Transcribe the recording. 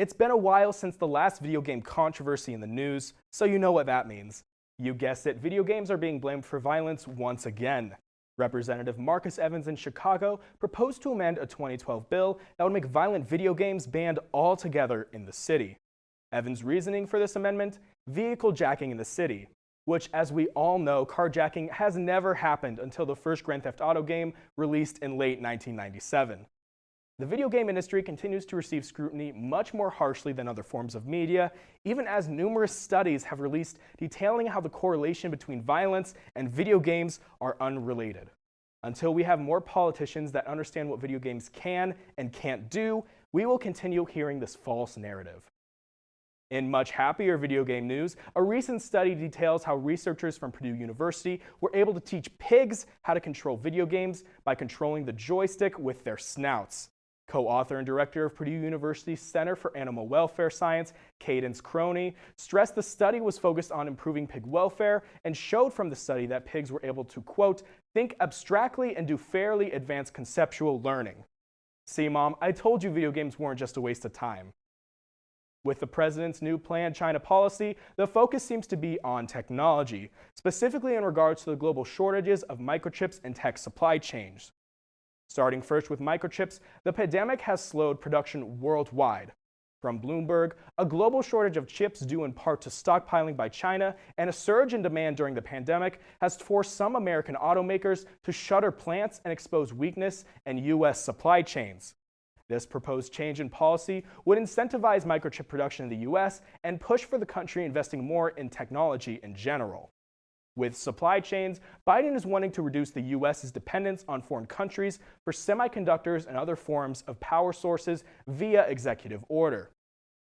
It's been a while since the last video game controversy in the news, so you know what that means. You guessed it, video games are being blamed for violence once again. Representative Marcus Evans in Chicago proposed to amend a 2012 bill that would make violent video games banned altogether in the city. Evans' reasoning for this amendment? Vehicle jacking in the city, which, as we all know, carjacking has never happened until the first Grand Theft Auto game released in late 1997. The video game industry continues to receive scrutiny much more harshly than other forms of media, even as numerous studies have released detailing how the correlation between violence and video games are unrelated. Until we have more politicians that understand what video games can and can't do, we will continue hearing this false narrative. In much happier video game news, a recent study details how researchers from Purdue University were able to teach pigs how to control video games by controlling the joystick with their snouts. Co-author and director of Purdue University's Center for Animal Welfare Science, Cadence Croney, stressed the study was focused on improving pig welfare and showed from the study that pigs were able to, quote, think abstractly and do fairly advanced conceptual learning. See, Mom, I told you video games weren't just a waste of time. With the president's new planned China policy, the focus seems to be on technology, specifically in regards to the global shortages of microchips and tech supply chains. Starting first with microchips, the pandemic has slowed production worldwide. From Bloomberg, a global shortage of chips due in part to stockpiling by China and a surge in demand during the pandemic has forced some American automakers to shutter plants and expose weakness in U.S. supply chains. This proposed change in policy would incentivize microchip production in the U.S. and push for the country investing more in technology in general. With supply chains, Biden is wanting to reduce the U.S.'s dependence on foreign countries for semiconductors and other forms of power sources via executive order.